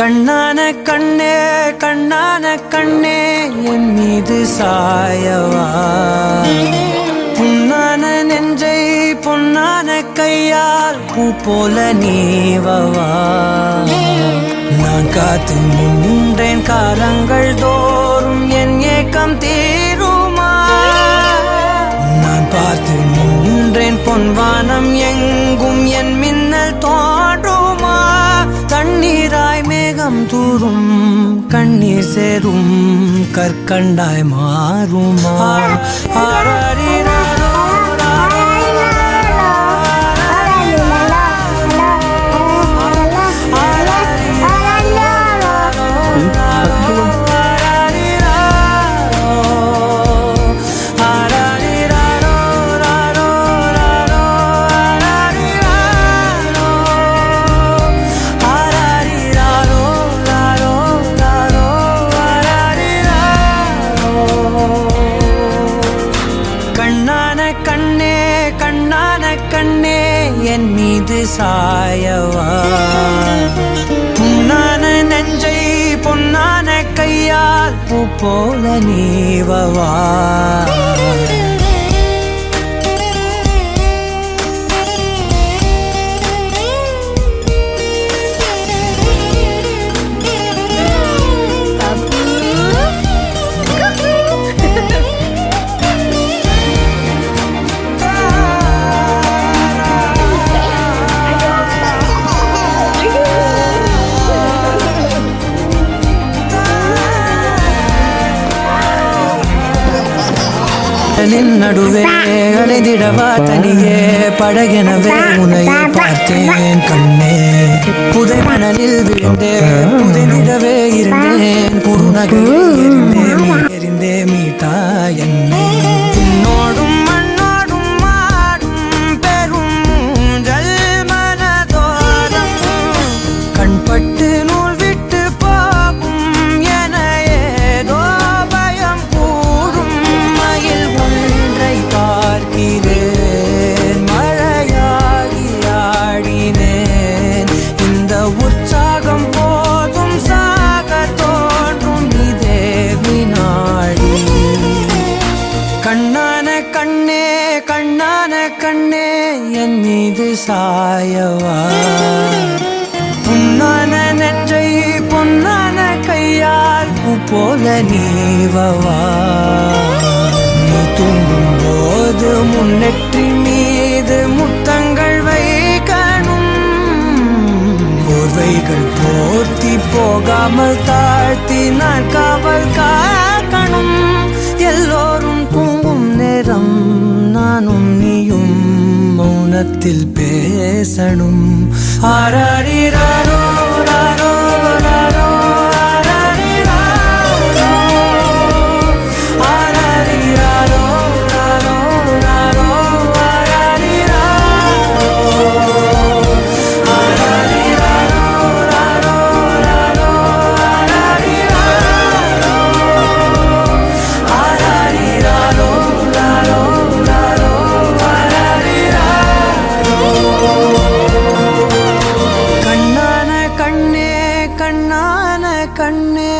கண்ணான கண்ணே கண்ணான கண்ணே என் மீது சாயவா, புண்ணான நெஞ்சை பொன்னான கையால் பூ போல நீவவா. நான் காத்து நின்றேன் காலங்கள் தோறும் என் ஏக்கம் தீருமா. நான் பார்த்து நின்றேன் பொன்வானம் எங்கும் என் மின்னல் தோன்றுமா. தண்ணீராய் மேகம் தூரும் கண்ணீர் சேரும் கற்கண்டாய் மாறுமா. கண்ணான கண்ணே கண்ணான கண்ணே என் மீது சாயவா, புண்ணான நெஞ்சை பொன்னான கையால் பூ போல நீவவா. நடுவே அலைந்திடவா தனியே படகெனவே உனையை பார்த்தேன் கண்ணே. புதை மணலில் விழுந்தேன் புதைந்திடவே இருந்தேன் புருநகையில் எரிந்தே மீட்டா என்னை. உன்னோடும் மண்ணோடும் மாடும் பெரும் ஊஞ்சல் மனதோரம் கண்பட்டு நூல் விட்டு போகும் என ஏதோ பயம் கூடும். மயில் ஒன்றை பார்க்கிறேன் மழையாகி ஆடினேன். இந்த உற்சாகம் போதும் சாக தோன்றும் இதே வினாடி. கண்ணான கண்ணே கண்ணான கண்ணே என் மீது சாயவா, புண்ணான நெஞ்சை பொன்னான கையால் பூ போல நீவவா. நீ தூங்கும் போது முன்னெற்றி மீது முத்தங்கள் வைக்கணும். போர்வைகள் போர்த்தி போகாமல் தாழ்த்தி நான் காவல் காக்கணும். எல்லோரும் தூங்கும் நேரம் நானும் நீயும் மௌனத்தில் பேசணும். ஆராரிராரோ ராரோ ராரோ கண்ணான கண்ணே